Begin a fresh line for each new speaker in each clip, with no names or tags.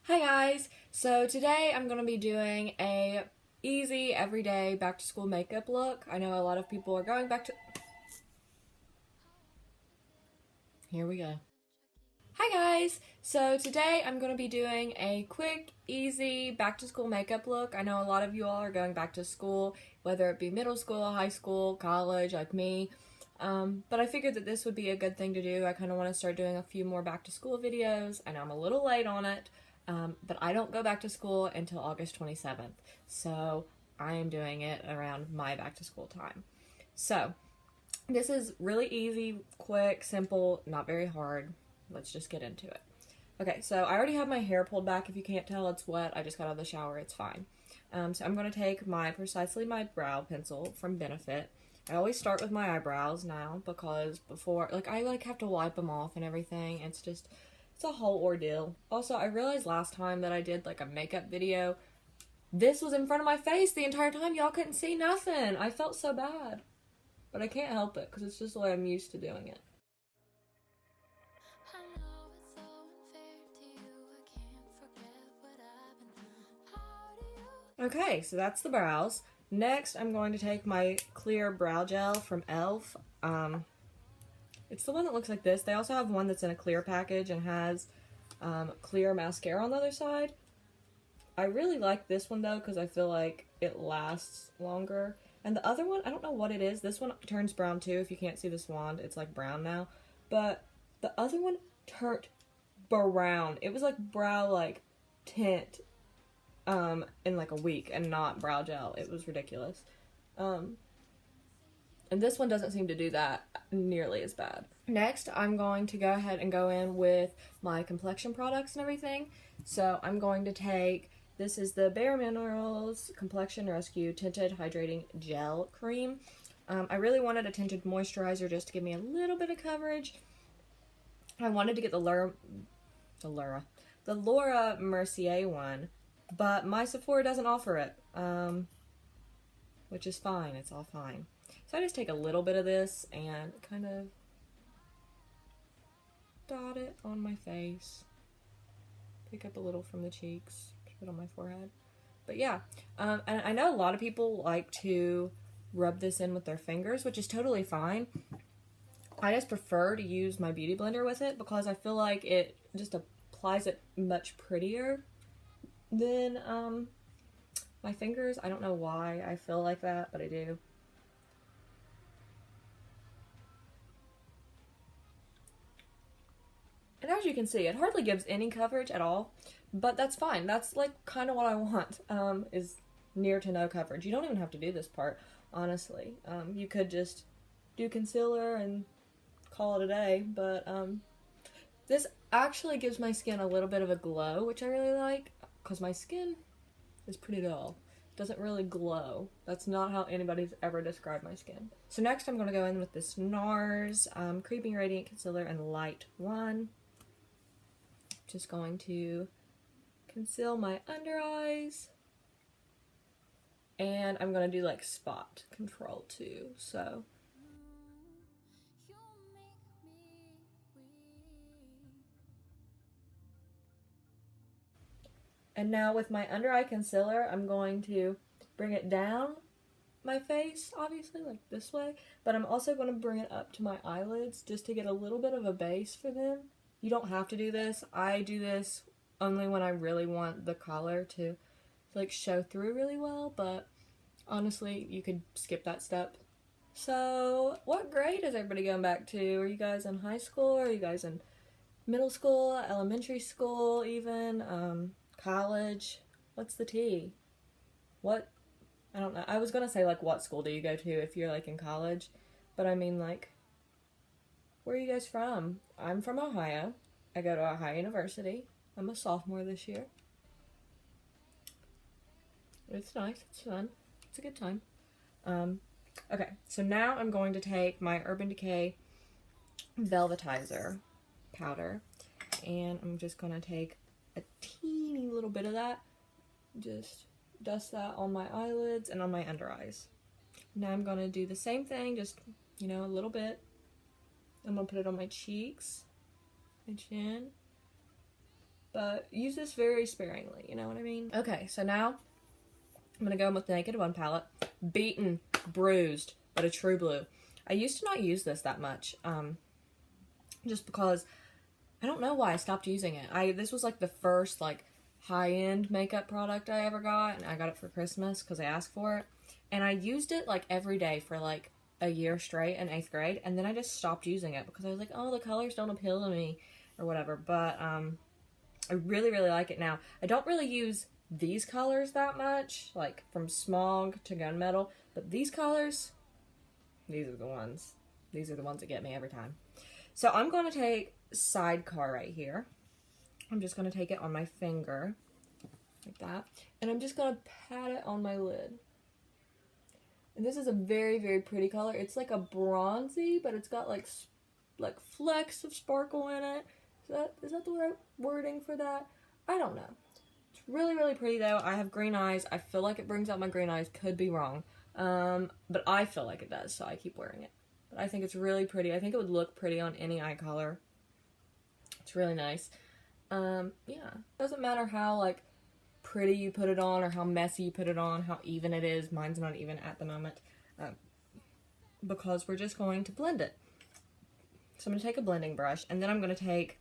Hi guys! So today I'm going to be doing a easy everyday back to school makeup look. I know a lot of people are going back to... Here we go. Hi guys! So today I'm going to be doing a quick, easy back to school makeup look. I know a lot of you all are going back to school, whether it be middle school, high school, college, like me. But I figured that this would be a good thing to do. I kind of want to start doing a few more back to school videos. I know I'm a little late on it. But I don't go back to school until August 27th, so I am doing it around my back to school time. So, this is really easy, quick, simple, not very hard. Let's just get into it. Okay, so I already have my hair pulled back. If you can't tell, it's wet. I just got out of the shower. It's fine. So I'm going to take Precisely My Brow pencil from Benefit. I always start with my eyebrows now because before, I have to wipe them off and everything. It's a whole ordeal. Also, I realized last time that I did a makeup video, this was in front of my face the entire time. Y'all couldn't see nothing. I felt so bad. But I can't help it because it's just the way I'm used to doing it. Okay, so that's the brows. Next, I'm going to take my clear brow gel from e.l.f. It's the one that looks like this. They also have one that's in a clear package and has clear mascara on the other side. I really like this one though because I feel like it lasts longer. And the other one, I don't know what it is. This one turns brown too. If you can't see this wand, it's like brown now. But the other one turned brown. It was like brow tint in like a week and not brow gel. It was ridiculous. And this one doesn't seem to do that nearly as bad. Next, I'm going to go ahead and go in with my complexion products and everything. So I'm going to take, this is the Bare Minerals Complexion Rescue Tinted Hydrating Gel Cream. I really wanted a tinted moisturizer just to give me a little bit of coverage. I wanted to get the Laura Mercier one, but my Sephora doesn't offer it, which is fine. It's all fine. So I just take a little bit of this and kind of dot it on my face. Pick up a little from the cheeks, put it on my forehead. But yeah, and I know a lot of people like to rub this in with their fingers, which is totally fine. I just prefer to use my beauty blender with it because I feel like it just applies it much prettier than my fingers. I don't know why I feel like that, but I do. And as you can see, it hardly gives any coverage at all, but that's fine. That's kind of what I want, is near to no coverage. You don't even have to do this part, honestly. You could just do concealer and call it a day, but this actually gives my skin a little bit of a glow, which I really like, because my skin is pretty dull. It doesn't really glow. That's not how anybody's ever described my skin. So next I'm going to go in with this NARS Creeping Radiant Concealer in Light 1. Just going to conceal my under eyes, and I'm going to do spot control too. So and now with my under eye concealer, I'm going to bring it down my face, obviously, like this way, but I'm also going to bring it up to my eyelids just to get a little bit of a base for them. You don't have to do this. I do this only when I really want the color to show through really well, but honestly, you could skip that step. So, what grade is everybody going back to? Are you guys in high school? Are you guys in middle school, elementary school even, college? What's the tea? What? I don't know. I was going to say what school do you go to if you're in college, but I mean where are you guys from? I'm from Ohio. I go to Ohio University. I'm a sophomore this year. It's nice. It's fun. It's a good time. Okay, so now I'm going to take my Urban Decay Velvetizer powder, and I'm just going to take a teeny little bit of that. Just dust that on my eyelids and on my under eyes. Now I'm going to do the same thing, just, a little bit. I'm going to put it on my cheeks, my chin, but use this very sparingly, you know what I mean? Okay, so now I'm gonna go in with the Naked One palette. Beaten, bruised, but a true blue. I used to not use this that much, just because I don't know why I stopped using it. This was like the first like high-end makeup product I ever got, and I got it for Christmas because I asked for it. And I used it like every day for like a year straight in 8th grade, and then I just stopped using it because I was like, oh, the colors don't appeal to me or whatever. But I really, really like it now. I don't really use these colors that much, like from Smog to Gunmetal, but these colors, these are the ones. These are the ones that get me every time. So I'm going to take Sidecar right here. I'm just going to take it on my finger, like that, and I'm just going to pat it on my lid. And this is a very, very pretty color. It's like a bronzy, but it's got like flecks of sparkle in it. Is that the right wording for that? I don't know. It's really, really pretty though. I have green eyes. I feel like it brings out my green eyes. Could be wrong. But I feel like it does, so I keep wearing it. But I think it's really pretty. I think it would look pretty on any eye color. It's really nice. Yeah. Doesn't matter how like pretty you put it on or how messy you put it on, how even it is. Mine's not even at the moment, because we're just going to blend it. So I'm going to take a blending brush, and then I'm going to take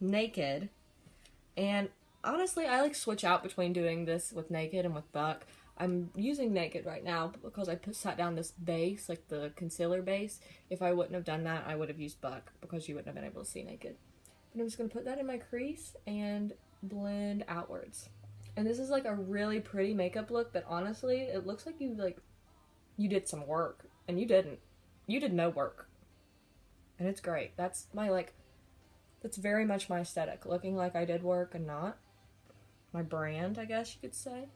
Naked, and honestly I like switch out between doing this with Naked and with Buck. I'm using Naked right now because I sat down this base, like the concealer base. If I wouldn't have done that, I would have used Buck because you wouldn't have been able to see Naked. But I'm just going to put that in my crease and blend outwards. And this is like a really pretty makeup look, but honestly, it looks like you did some work, and you didn't. You did no work. And it's great. That's very much my aesthetic, looking like I did work and not. My brand, I guess you could say.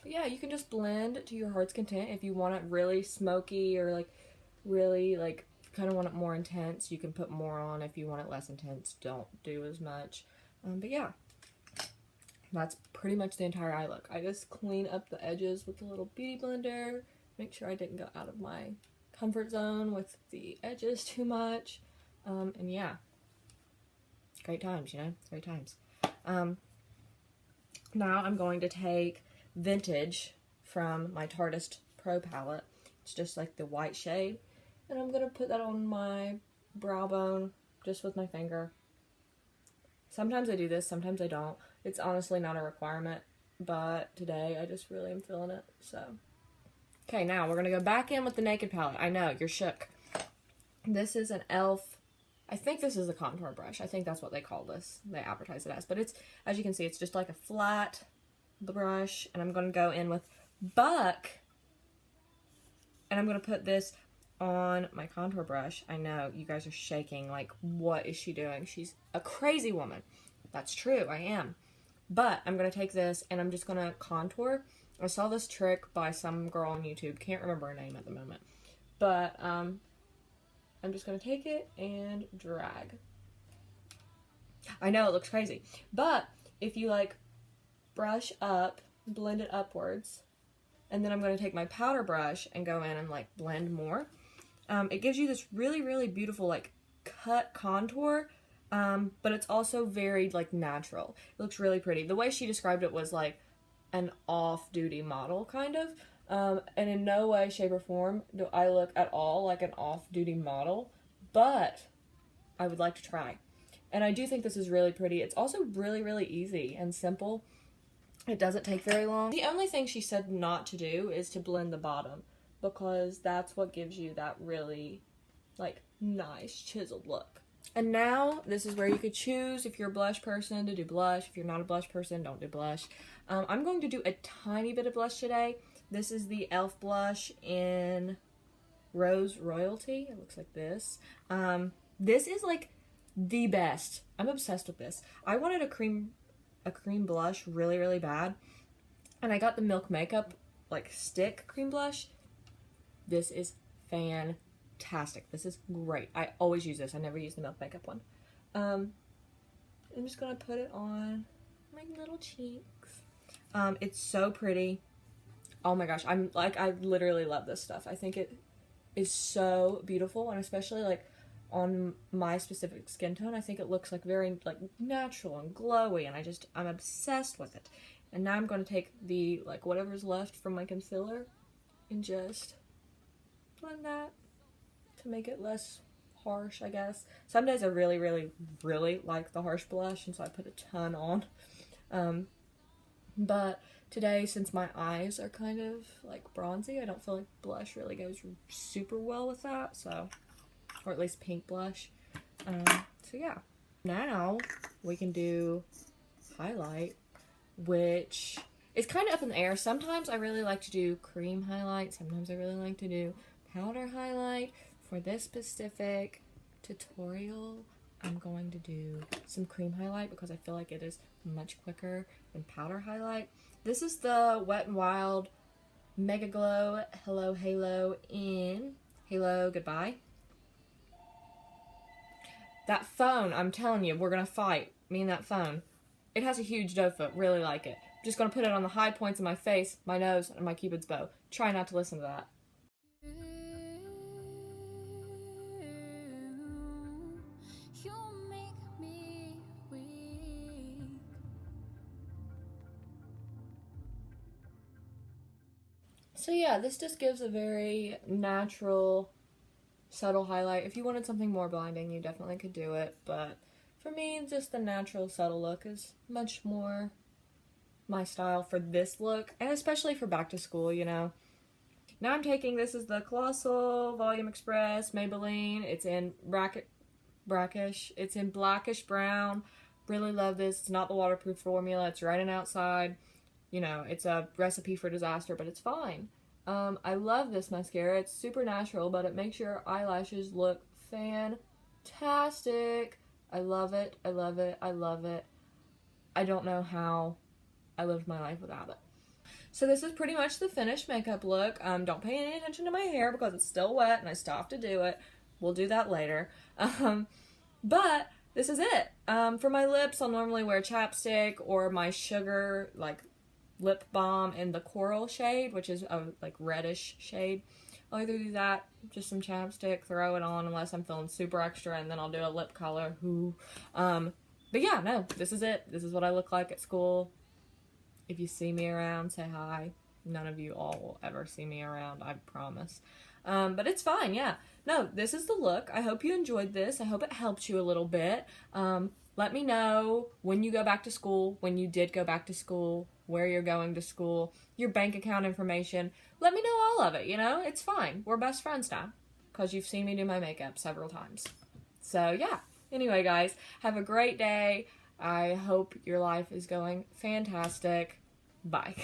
But yeah, you can just blend to your heart's content. If you want it really smoky or like really like kind of want it more intense, you can put more on. If you want it less intense, don't do as much. But yeah. That's pretty much the entire eye look. I just clean up the edges with a little beauty blender. Make sure I didn't go out of my comfort zone with the edges too much. And yeah. Great times, you know? Great times. Now I'm going to take Vintage from my Tarteist Pro palette. It's just like the white shade. And I'm going to put that on my brow bone just with my finger. Sometimes I do this, sometimes I don't. It's honestly not a requirement, but today I just really am feeling it, so. Okay, now we're going to go back in with the Naked palette. I know, you're shook. This is an e.l.f. I think this is a contour brush. I think that's what they call this. They advertise it as. But it's, as you can see, it's just like a flat brush, and I'm going to go in with Buck, and I'm going to put this on my contour brush. I know, you guys are shaking, like, what is she doing? She's a crazy woman. That's true, I am. But I'm going to take this, and I'm just going to contour. I saw this trick by some girl on YouTube. Can't remember her name at the moment. But, I'm just going to take it and drag. I know, it looks crazy. But, if you, like, brush up, blend it upwards, and then I'm going to take my powder brush and go in and, like, blend more. It gives you this really, really beautiful, like, cut contour, but it's also very, like, natural. It looks really pretty. The way she described it was, like, an off-duty model, kind of. And in no way, shape, or form do I look at all like an off-duty model, but I would like to try. And I do think this is really pretty. It's also really, really easy and simple. It doesn't take very long. The only thing she said not to do is to blend the bottom, because that's what gives you that really, like, nice chiseled look. And now, this is where you could choose, if you're a blush person, to do blush. If you're not a blush person, don't do blush. I'm going to do a tiny bit of blush today. This is the e.l.f. blush in Rose Royalty. It looks like this. This is, like, the best. I'm obsessed with this. I wanted a cream blush really, really bad. And I got the Milk Makeup, like, stick cream blush. This is fantastic. This is great. I always use this. I never use the Milk Makeup one. I'm just going to put it on my little cheeks. It's so pretty. Oh my gosh. I literally love this stuff. I think it is so beautiful, and especially, like, on my specific skin tone, I think it looks like very like natural and glowy, and I'm obsessed with it. And now I'm going to take the like whatever's left from my concealer and just blend that to make it less harsh, I guess. Some days I really, really, really like the harsh blush, and so I put a ton on. But today, since my eyes are kind of like bronzy, I don't feel like blush really goes super well with that, so, or at least pink blush. So yeah. Now we can do highlight, which is kind of up in the air. Sometimes I really like to do cream highlight. Sometimes I really like to do powder highlight. For this specific tutorial, I'm going to do some cream highlight because I feel like it is much quicker than powder highlight. This is the Wet n Wild Mega Glow Hello Halo in Halo Goodbye. That phone, I'm telling you, we're going to fight. Me and that phone. It has a huge doe foot. Really like it. I'm just going to put it on the high points of my face, my nose, and my cupid's bow. Try not to listen to that. So yeah, this just gives a very natural, subtle highlight. If you wanted something more blinding, you definitely could do it, but for me, just the natural, subtle look is much more my style for this look, and especially for back to school, you know. Now I'm taking, this is the Colossal Volume Express Maybelline. It's in brackish. It's in blackish brown. Really love this. It's not the waterproof formula. It's right and outside. You know, it's a recipe for disaster, but it's fine. I love this mascara. It's super natural, but it makes your eyelashes look fantastic. I love it. I love it. I love it. I don't know how I lived my life without it. So this is pretty much the finished makeup look. Don't pay any attention to my hair because it's still wet and I still have to do it. We'll do that later. But this is it. For my lips, I'll normally wear chapstick or my sugar, like, lip balm in the coral shade, which is a like reddish shade. I'll either do that, just some chapstick, throw it on unless I'm feeling super extra, and then I'll do a lip color. But yeah, no, this is it. This is what I look like at school. If you see me around, say hi. None of you all will ever see me around, I promise. But it's fine, yeah. No, this is the look. I hope you enjoyed this. I hope it helped you a little bit. Let me know when you go back to school, when you did go back to school, where you're going to school, your bank account information. Let me know all of it, you know? It's fine. We're best friends now because you've seen me do my makeup several times. So, yeah. Anyway, guys, have a great day. I hope your life is going fantastic. Bye.